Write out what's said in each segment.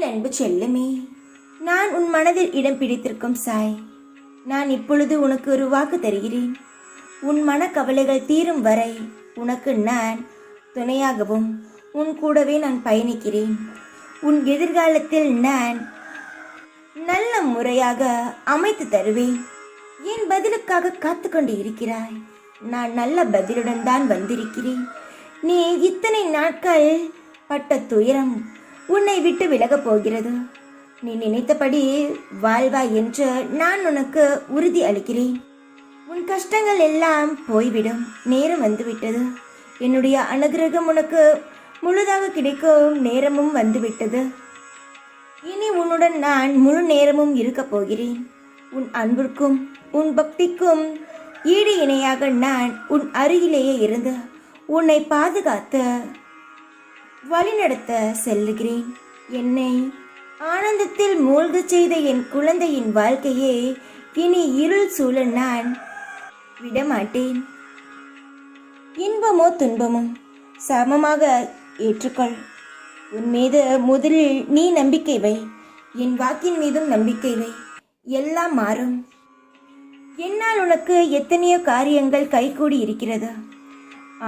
என் அன்பு செல்லமே, நான் உன் மனதில் இடம் பிடித்திருக்கும் சாய். நான் இப்பொழுது உனக்கு ஒரு வாக்கு தருகிறேன். உன் மனக்கவலைகள் தீரும் வரை உனக்கு நான் துணையாகவும் உன் கூடவே நான் பயணிக்கிறேன். உன் எதிர்காலத்தில் நான் நல்ல முறையாக அமைத்து தருவேன். என் பதிலுக்காக காத்து கொண்டு இருக்கிறாய். நான் நல்ல பதிலுடன் தான் வந்திருக்கிறேன். நீ இத்தனை நாட்கள் பட்ட துயரம் உன்னை விட்டு விலகப் போகிறது. நீ நினைத்தபடி வாழ்வாய் என்று நான் உனக்கு உறுதி அளிக்கிறேன். உன் கஷ்டங்கள் எல்லாம் போய்விடும். நேரம் வந்துவிட்டது. என்னுடைய அனுகிரகம் உனக்கு முழுதாக கிடைக்கும் நேரமும் வந்துவிட்டது. இனி உன்னுடன் நான் முழு நேரமும் இருக்கப் போகிறேன். உன் அன்பிற்கும் உன் பக்திக்கும் ஈடு இணையாக நான் உன் அருகிலேயே இருந்து உன்னை பாதுகாத்து வழிநடத்த செல்லுகிறேன். என்னை ஆனந்தத்தில் மூழ்க செய்த என் குழந்தையின் வாழ்க்கையே இனி இருள் சூழ நான் விடமாட்டேன். இன்பமோ துன்பமோ சமமாக ஏற்றுக்கொள். உன் மீது முதலில் நீ நம்பிக்கை வை. என் வாக்கின் மீதும் நம்பிக்கை வை. எல்லாம் மாறும். என்னால் உனக்கு எத்தனையோ காரியங்கள் கைகூடி இருக்கிறது.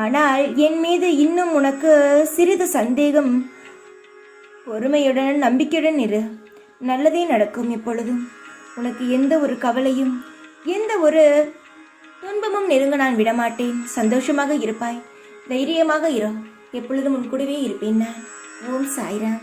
ஆனால் என் மீது இன்னும் உனக்கு சிறிது சந்தேகம். பொறுமையுடன் நம்பிக்கையுடன் இரு. நல்லதே நடக்கும். எப்பொழுதும் உனக்கு எந்த ஒரு கவலையும் எந்த ஒரு துன்பமும் நெருங்க நான் விடமாட்டேன். சந்தோஷமாக இருப்பாய். தைரியமாக இரு. எப்பொழுதும் உன் கூடவே இருப்பேன் நான். ஓம் சாய்ராம்.